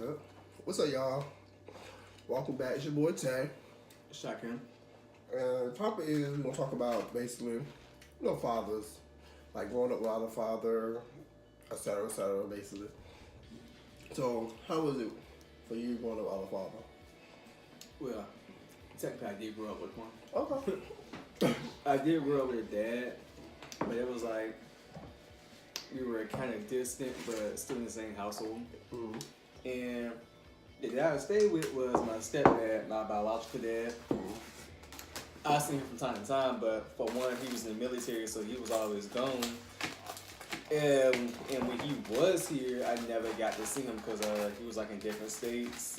Yep. What's up, y'all? Welcome back. It's your boy Tay. Shotgun. The topic is we're gonna talk about basically, fathers, like growing up without a father, et cetera, basically. So, how was it for you growing up without a father? Well, technically I did grow up with one. Okay. I did grow up with a dad, but it was like we were kind of distant, but still in the same household. Mm-hmm. And the dad I stayed with was my stepdad, my biological dad. I seen him from time to time, but for one, he was in the military, so he was always gone. And when he was here, I never got to see him because he was like in different states,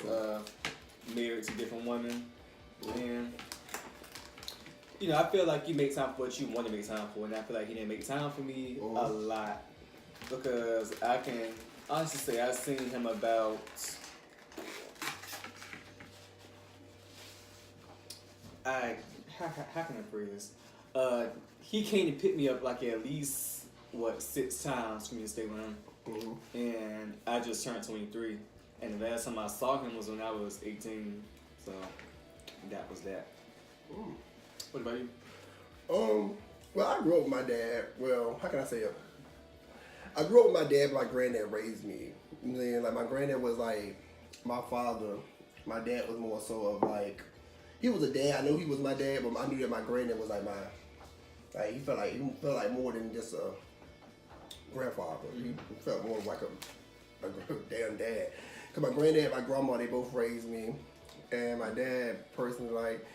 married to different women. And, I feel like you make time for what you want to make time for, and I feel like he didn't make time for me a lot. Because I can honestly say I've seen him about... How can I phrase this? He came to pick me up like at least 6 times for me to stay with him, and I just turned 23. And the last time I saw him was when I was 18. So that was that. What about you? Well, I grew up with my dad. Well, how can I say it? I grew up with my dad, but my granddad raised me. You know what I'm saying? Like, my granddad was like my father. My dad was more so of like, he was a dad. I knew he was my dad, but I knew that my granddad was like he felt like more than just a grandfather. He felt more like a damn dad. Cause my granddad, my grandma, they both raised me, and my dad personally, like,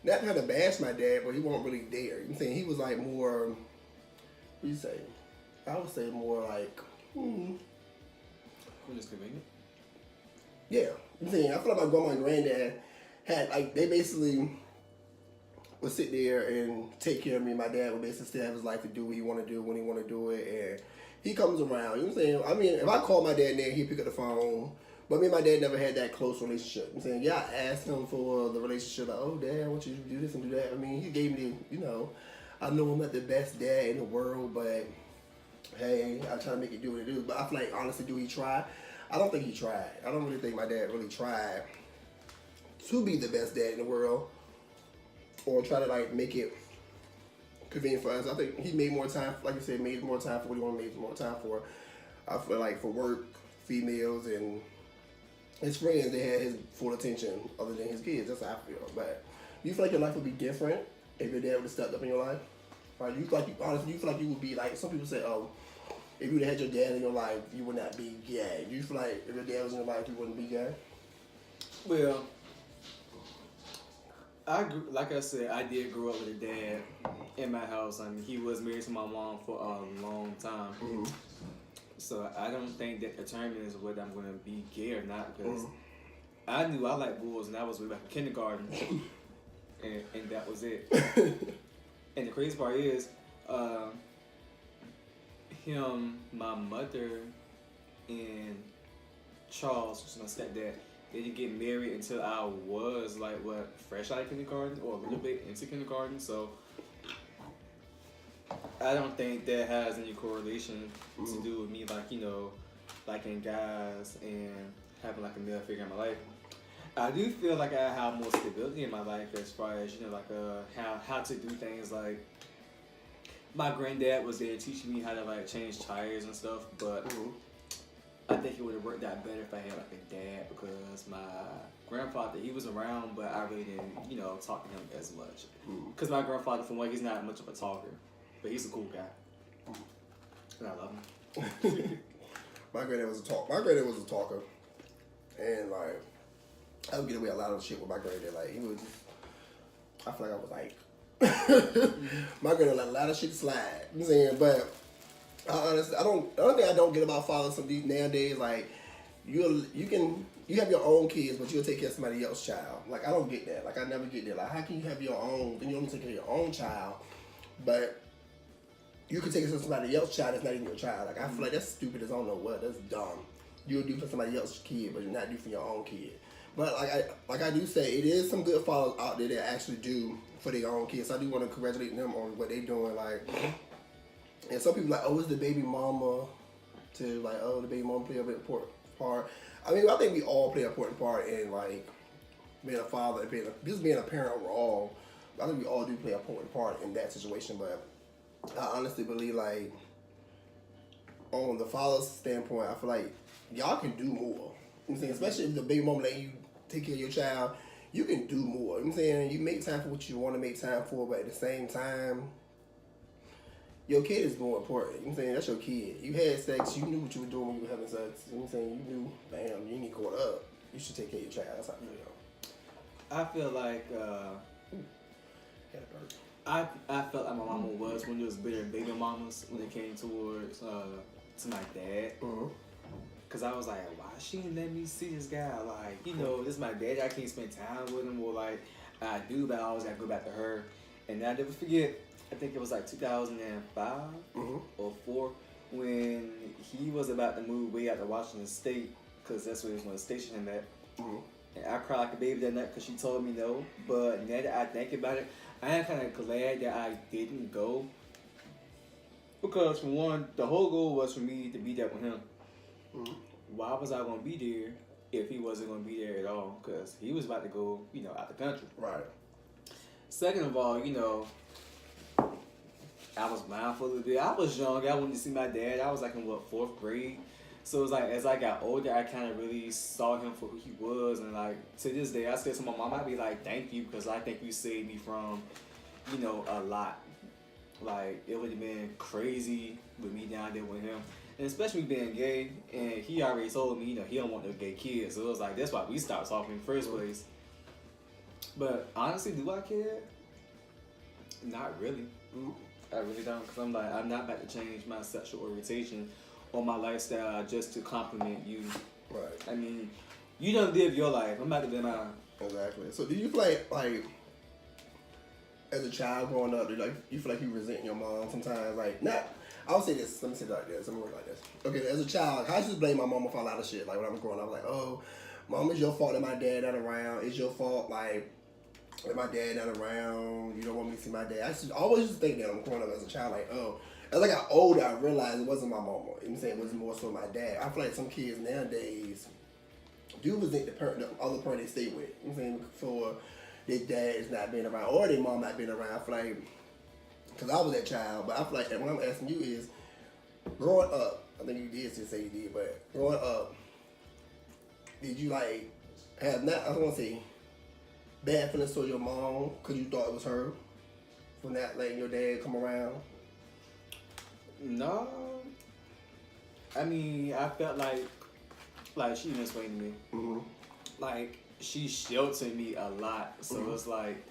not trying to bash my dad, but he wasn't really there. You know what I'm saying? He was like more, what do you say? I would say more like, Just convenient. Yeah. You know what I'm saying? I feel like my grandma and granddad had, like, they basically would sit there and take care of me. My dad would basically still have his life to do what he want to do when he want to do it, and he comes around. You know what I'm saying? I mean, if I call my dad now, he'd pick up the phone. But me and my dad never had that close relationship. You know what I'm saying? Yeah, I asked him for the relationship, like, oh, Dad, I want you to do this and do that. I mean, he gave me, I know I'm not the best dad in the world, but hey, I try to make it do what it do. But I feel like, honestly, do he try? I don't think he tried. I don't really think my dad really tried to be the best dad in the world or try to, like, make it convenient for us. I think he made more time, like you said, made more time for what he wanted to make more time for. I feel like for work, females, and his friends, they had his full attention other than his kids. That's how I feel. But do you feel like your life would be different if your dad would have stepped up in your life? Like, you feel like you would be like, some people say, oh, if you would have had your dad in your life, you would not be gay. Do you feel like if your dad was in your life, you wouldn't be gay? Well, like I said, I did grow up with a dad in my house. I mean, he was married to my mom for a long time. Mm-hmm. So I don't think that determines whether I'm going to be gay or not, because I knew I liked boys and I was way back in kindergarten, and that was it. And the crazy part is, my mother, and Charles, which is my stepdad, they didn't get married until I was fresh out of kindergarten or a little bit into kindergarten. So I don't think that has any correlation to do with me, liking guys and having like a male figure in my life. I do feel like I have more stability in my life as far as, how to do things. Like, my granddad was there teaching me how to like change tires and stuff, but I think it would have worked out better if I had like a dad, because my grandfather, he was around, but I really didn't, talk to him as much. Because my grandfather, for one, he's not much of a talker, but he's a cool guy. And I love him. My granddad was a talker. And, like, I would get away a lot of shit with my granddad. Like, he was just, I feel like I was like, my granddad let a lot of shit slide. You know what I'm saying? But honestly, the only thing I don't get about fathers nowadays, like, you have your own kids, but you'll take care of somebody else's child. Like, I don't get that. Like, I never get that. Like, how can you have your own, and you only take care of your own child, but you can take care of somebody else's child that's not even your child? Like, I feel like that's stupid as I don't know what. That's dumb. You'll do for somebody else's kid, but you're not do for your own kid. But like I do say, it is some good fathers out there that actually do for their own kids. So I do want to congratulate them on what they're doing. Like, and some people like, oh, it's the baby mama to like, oh, the baby mama play a big important part. I I mean, I think we all play an important part in like being a father and being a parent overall. I think we all do play an important part in that situation. But I honestly believe like on the father's standpoint, I feel like y'all can do more. You know what I'm saying? Especially if the big moment that you take care of your child, you can do more. You know what I'm saying? You make time for what you want to make time for, but at the same time, your kid is more important. You know what I'm saying? That's your kid. You had sex, you knew what you were doing when you were having sex. You know what I'm saying? You knew, damn, you need caught up. You should take care of your child. That's how I feel. I feel like I felt like my mama was when there was bitter baby mamas when it came towards to my dad. Cause I was like, why she didn't let me see this guy? Like, you know, this is my dad. I can't spend time with him, or like I do, but I always gotta go back to her. And I never forget. I think it was like 2005 or 4 when he was about to move way out to Washington State, cause that's where he was going to station him at. And I cried like a baby that night because she told me no. But now that I think about it, I am kind of glad that I didn't go. Because for one, the whole goal was for me to be there with him. Why was I going to be there if he wasn't going to be there at all? Because he was about to go, you know, out the country. Right. Second of all, you know, I was mindful of it. I was young. I wanted to see my dad. I was like in, 4th grade? So it was like, as I got older, I kind of really saw him for who he was. And like, to this day, I still to my mom, I'd be like, thank you, because I think you saved me from, you know, a lot. Like, it would have been crazy with me down there with him. And especially being gay, and he already told me, you know, he don't want no gay kids. So it was like, that's why we stopped talking in the first place. But honestly, do I care? Not really. I really don't, because I'm like, I'm not about to change my sexual orientation or my lifestyle just to compliment you. Right. I mean, you don't live your life. I'm about to live mine. Exactly. So do you feel like as a child growing up, you feel like you resent your mom sometimes? Like, not, I'll say this, let me say it like this, let me word it like this. Okay, as a child, I used to blame my mama for a lot of shit. Like when I was growing up, I was like, oh, mom, it's your fault that my dad not around. It's your fault, like, that my dad not around. You don't want me to see my dad. I always used to think that I'm growing up as a child, like, oh. As I got older, I realized it wasn't my mama. You know what I'm saying? It was more so my dad. I feel like some kids nowadays do resent the other parent they stay with. You know what I'm saying? For their dad's not being around or their mom not being around. I feel like, because I was that child, but I feel like, and what I'm asking you is, growing up, I think you did just say you did, but growing up, did you like have not, I don't want to say bad feelings towards your mom because you thought it was her for not letting your dad come around? No. I mean, I felt like she explained to me. Like, she sheltered me a lot. So it's like,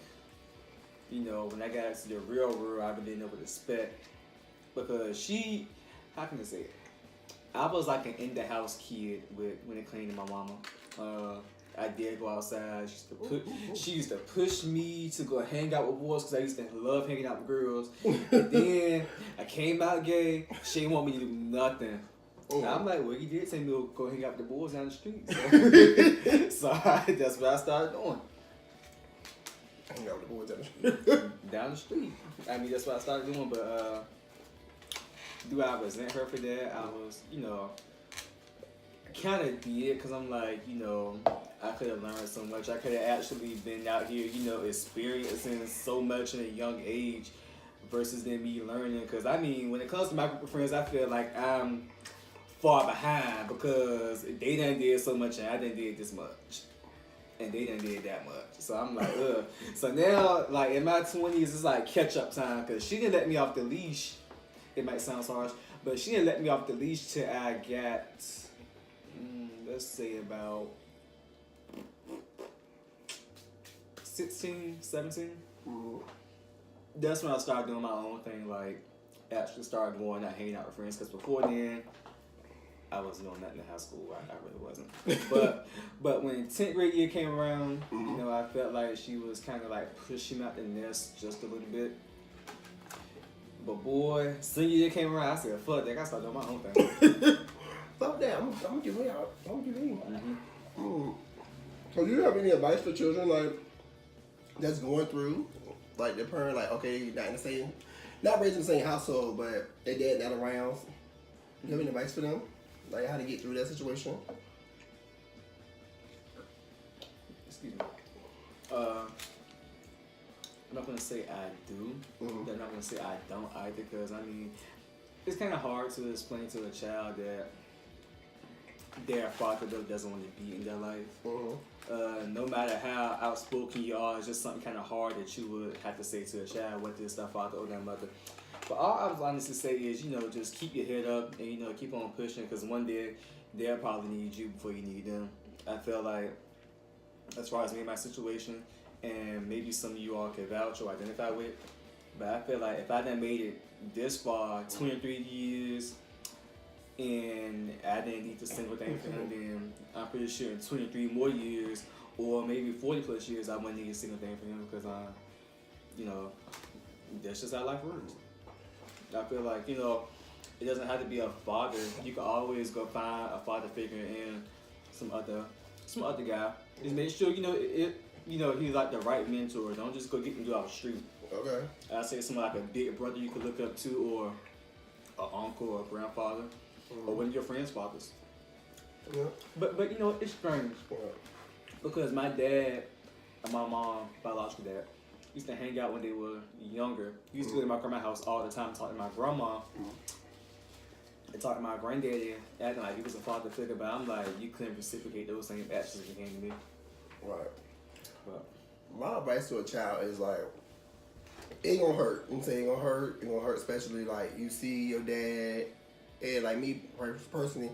you know, when I got to the real world, I really didn't know what to expect. Because she, how can I say it? I was like an in-the-house kid when it came to my mama. I did go outside. She used to push me to go hang out with boys because I used to love hanging out with girls. And then I came out gay. She didn't want me to do nothing. And I'm like, well, you did tell me to go hang out with the boys down the street. So that's what I started doing. Hang out with the boys down the street. Down the street. I mean, that's what I started doing. But do I resent her for that? I was, you know, kind of did, because I'm like, you know, I could have learned so much. I could have actually been out here, you know, experiencing so much in a young age versus than me learning. Because, I mean, when it comes to my group of friends, I feel like I'm far behind because they done did so much and I done did this much. And they done did that much. So I'm like, ugh. So now, like, in my 20s, it's like catch-up time because she didn't let me off the leash. It might sound so harsh, but she didn't let me off the leash till I got, let's say about 16, 17. That's when I started doing my own thing, like actually started going out, hanging out with friends. Because before then, I wasn't doing nothing in high school. I really wasn't. But when 10th grade year came around, you know, I felt like she was kind of like pushing out the nest just a little bit. But boy, senior year came around, I said, fuck that, I started doing my own thing. Fuck that, I'm gonna get me out. I'm gonna get me. So do you have any advice for children like that's going through, like their parent, like, okay, not in the same, not raised in the same household, but their dad not around? Do you have any advice for them? Like how to get through that situation? excuse me. I'm not gonna say I do. Mm-hmm. I'm not gonna say I don't either, because I mean, it's kind of hard to explain to a child that their father doesn't want to be in their life. Mm-hmm. No matter how outspoken you are, it's just something kind of hard that you would have to say to a child, whether it's their father or their mother. But all I was honestly say is, just keep your head up and, keep on pushing, because one day they'll probably need you before you need them. I feel like, as far as me and my situation, and maybe some of you all can vouch or identify with, but I feel like if I done made it this far, 23 years, and I didn't need a single thing for him, then I'm pretty sure in 23 more years, or maybe 40 plus years, I wouldn't need a single thing for him, because that's just how life works. I feel like, it doesn't have to be a father. You can always go find a father figure in some other guy. Just make sure, he's like the right mentor. Don't just go get him off the street. Okay. I say someone like a big brother you could look up to, or an uncle or a grandfather, or one of your friends' fathers. Yeah. But it's strange. Yeah. Because my dad and my mom, biological dad, used to hang out when they were younger. He used to go to my grandma's house all the time, talk to my grandma, and talk to my granddaddy, acting like he was a father figure. But I'm like, you couldn't reciprocate those same actions you came to me. Right. But My advice to a child is like, it ain't gonna hurt. I'm saying it ain't gonna hurt. It's gonna hurt, especially like you see your dad, and like me personally,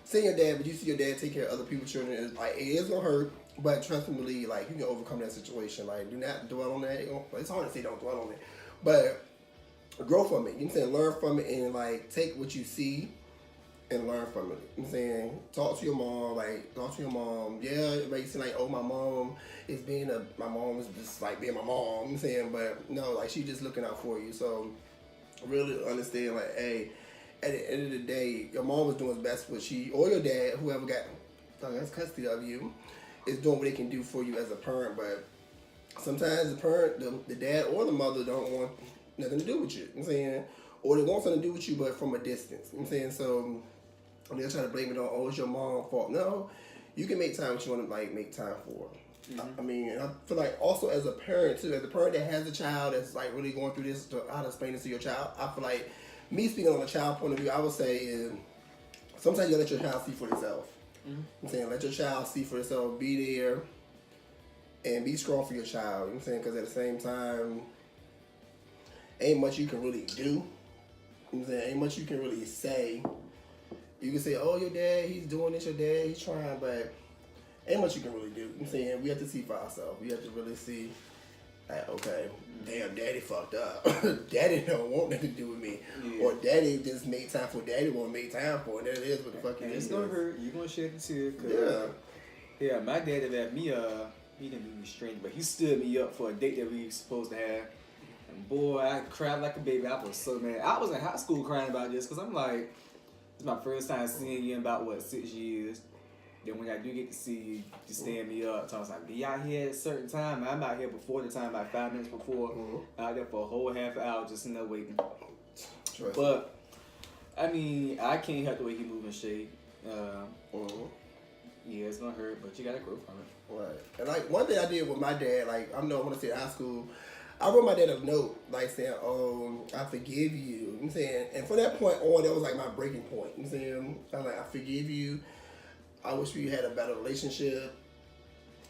seeing your dad, but you see your dad take care of other people's children. It is gonna hurt, but trust me, believe, like you can overcome that situation. Like, do not dwell on that. It's hard to say don't dwell on it, but grow from it. You know what I'm saying? Learn from it, and like take what you see and learn from it. You know what I'm saying? Talk to your mom. Yeah, it makes it seem like, oh, my mom is just like being my mom. You know what I'm saying? But no, like she's just looking out for you. So really understand, like, hey, at the end of the day, your mom was doing what's best for she or your dad, whoever has custody of you, is doing what they can do for you as a parent. But sometimes the parent, the dad or the mother don't want nothing to do with you. You know what I'm saying? Or they want something to do with you, but from a distance. You know what I'm saying? So they'll try to blame it on, oh, it's your mom's fault. No, you can make time what you want to like make time for. I mean, and I feel like also as a parent too, as a parent that has a child that's like really going through this, how to explain this to your child, I feel like me speaking on a child point of view, I would say is sometimes you let your child see for themselves. I'm saying let your child see for themselves, be there, and be strong for your child. You know what I'm saying? Because at the same time, ain't much you can really do. You know what I'm saying? Ain't much you can really say. You can say, oh, your dad, he's doing this, your dad, he's trying, but ain't much you can really do. You know what I'm saying? We have to see for ourselves. We have to really see, like, okay, damn, daddy fucked up. Daddy don't want nothing to do with me. Yeah. Or daddy just made time for daddy won't make time for, and that is what the fuck it is. It's gonna hurt. You're gonna shed a tear. Yeah, my daddy let me, he didn't be restrained, but he stood me up for a date that we were supposed to have. And boy, I cried like a baby. I was so mad. I was in high school crying about this, because I'm like, it's my first time seeing you in about, 6 years. Then when I do get to see you, you stand me up. So I was like, be out here at a certain time. I'm out here before the time, like 5 minutes before. Out there for a whole half hour just in there waiting. But, I mean, I can't help the way he move and shake. Yeah, it's gonna hurt, but you gotta grow from it. Right. And like one thing I did with my dad, like I know when I was in high school, I wrote my dad a note, like saying, I forgive you. You know what I'm saying? And from that point on, that was like my breaking point. You know what I'm saying? I was like, I forgive you. I wish we had a better relationship.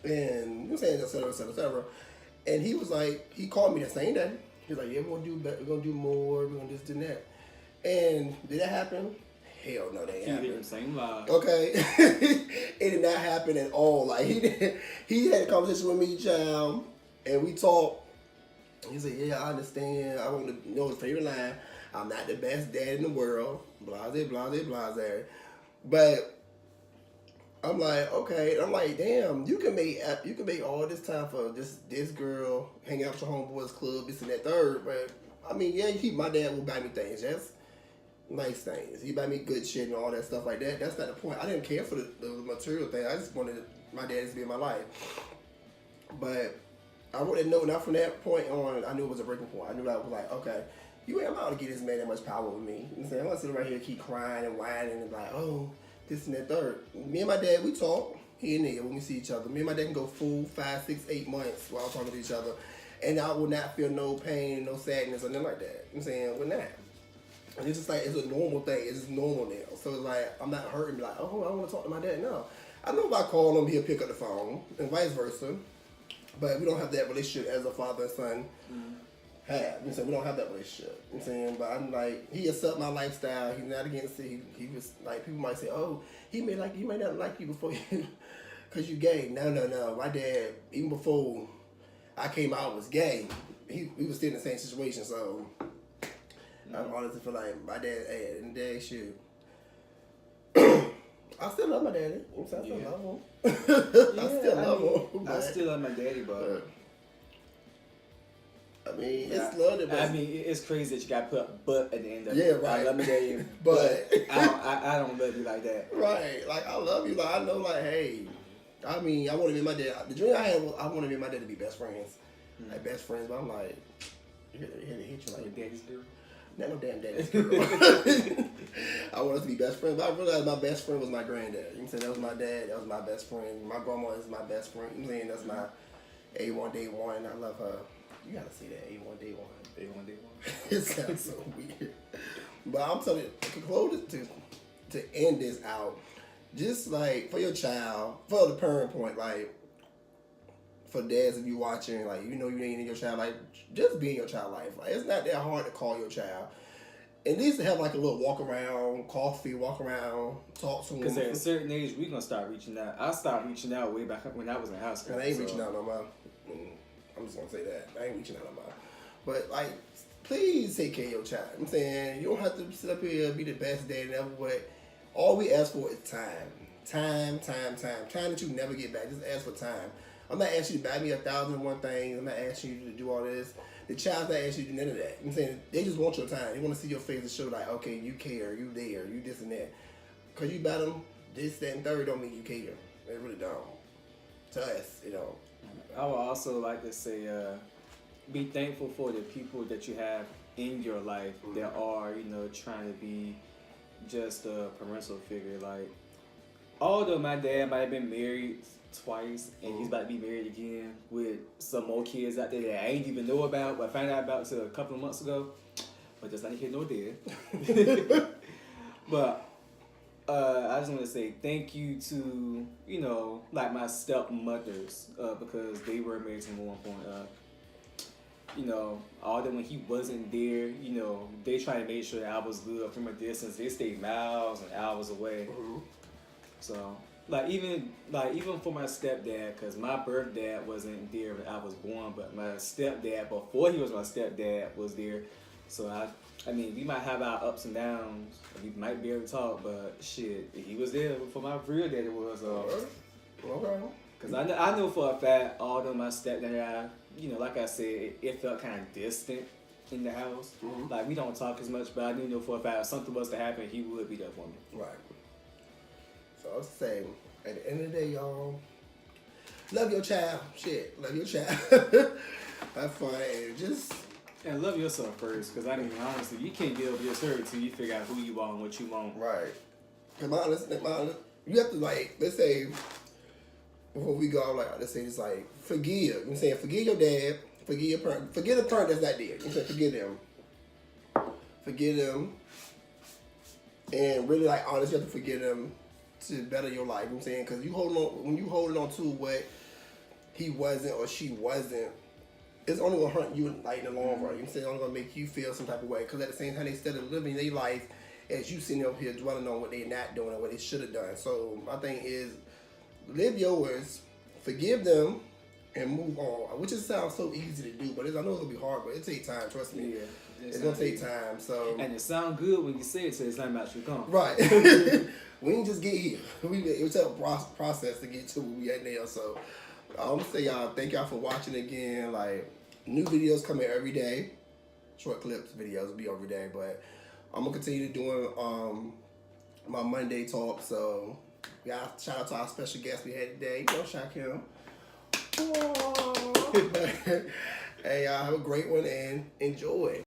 And you know what I'm saying, et cetera, et cetera, et cetera. And he was like, he called me the same day. He was like, yeah, we're gonna do better, we're gonna do more, we're gonna this and that. And did that happen? Hell no, that ain't happen. Same lie. Okay. It did not happen at all. Like he had a conversation with me, child, and we talked. He said, yeah, I understand. I want to know his favorite line. I'm not the best dad in the world. Blase, blase, blase. But I'm like, okay. I'm like, damn, you can make all this time for this girl hanging out with your homeboys club, this and that third. But I mean, yeah, my dad will buy me things. That's nice things. He buy me good shit and all that stuff like that. That's not the point. I didn't care for the material thing. I just wanted my dad to be in my life. But I wouldn't know. Now from that point on, I knew it was a breaking point. I knew I was like, okay, you ain't allowed to get this man that much power with me. You know what I'm saying? I'm not sitting right here keep crying and whining and like, oh, this and that third. Me and my dad, we talk. here and there when we see each other. Me and my dad can go full 5, 6, 8 months while talking to each other, and I will not feel no pain, no sadness, or nothing like that. I'm saying we're not. And it's just like it's a normal thing. It's just normal now. So it's like I'm not hurting. Like, oh, I want to talk to my dad. No, I know if I call him, he'll pick up the phone, and vice versa. But we don't have that relationship as a father and son have. You know what I'm saying? We don't have that relationship. You know what I'm saying? But I'm like, he accepts my lifestyle. He's not against it. He was like, people might say, oh, he may not like you before you, because you gay. No. My dad, even before I came out, was gay. We was still in the same situation. So I honestly feel like my dad, hey, and dad should. I still love my daddy. I still love him. I still love him. I still love my daddy, but I mean, it's love that. I mean, it's crazy that you got put "but" at the end of it. Yeah, right. I love my daddy, but I don't love you like that. Right, like I love you. Like I know, like hey, I mean, I want to be my dad. The dream I had was I want to be my dad to be best friends, like best friends. But I'm like, you had to hit you like your daddy's girl. Not no damn daddy's girl. I want us to be best friends, but I realized my best friend was my granddad. You know what I'm saying? That was my dad. That was my best friend. My grandma is my best friend. You know what I'm saying? That's my A1 day one. I love her. You gotta see that A1 day one. A1 day one. It sounds so weird. But I'm telling you, to close it, to end this out, just like for your child, for the parent point, like for dads if you watching, like you know you ain't in your child life, just be in your child life. Like it's not that hard to call your child. At least to have like a little walk around, coffee, walk around, talk to them. Because at a certain age, we gonna start reaching out. I started reaching out way back when I was in high school. And I ain't reaching out no more. I'm just gonna say that. I ain't reaching out no more. But like, please take care of your child. I'm saying you don't have to sit up here and be the best dad ever, but all we ask for is time. Time that you never get back. Just ask for time. I'm not asking you to buy me 1,001 things. I'm not asking you to do all this. The child's not asking you to do none of that. I'm saying they just want your time. They want to see your face and show like, okay, you care, you there, you this and that. Cause you buy them this, that, and third don't mean you care. They really don't. To us, you know. I would also like to say, be thankful for the people that you have in your life that are, you know, trying to be just a parental figure. Like, although my dad might have been married twice and he's about to be married again with some more kids out there that I ain't even know about, but I found out about a couple of months ago. But that's not here nor there. But I just want to say thank you to, you know, like my stepmothers, because they were married to me at one point. You know, although when he wasn't there, you know, they tried to make sure that I was good from a distance. They stayed miles and hours away. So, even for my stepdad, because my birth dad wasn't there when I was born, but my stepdad, before he was my stepdad, was there. So I mean, we might have our ups and downs. We might be able to talk, but shit, he was there before my real daddy was. Okay. Because I know for a fact, although my stepdad, you know, like I said, it felt kind of distant in the house. Like, we don't talk as much, but I do know for a fact if something was to happen, he would be there for me. Right. So I was saying, at the end of the day, y'all, love your child. Shit, love your child. Have fun and just... And love yourself first, because I mean, honestly, you can't get over yourself until you figure out who you are and what you want. Right. Because my honest, you have to, like, let's say, before we go, like, let's say it's like, forgive. I'm saying, forgive your dad, forgive your parent, forgive the parent that's not there. You say, forgive them. Forgive them. And really, like, honestly, you have to forgive them to better your life. You know what I'm saying? Because when you holding on to what he wasn't or she wasn't, it's only gonna hurt you like in the long run. You know what I'm saying? It's only gonna make you feel some type of way. Because at the same time, they instead of living their life as you sitting up here dwelling on what they're not doing or what they should have done. So my thing is, live yours, forgive them, and move on. Which just sounds so easy to do, but I know it's gonna be hard. But it takes time. Trust me. Yeah, it's gonna take time. So and it sounds good when you say it, so it's not about you come. Right. We didn't just get here. It was a process to get to where we at now. So I'm gonna say y'all, thank y'all for watching again. Like, new videos coming every day. Short clips videos will be every day, but I'm gonna continue doing my Monday talk. So y'all, shout out to our special guest we had today. You know, shout him. Hey y'all, have a great one and enjoy.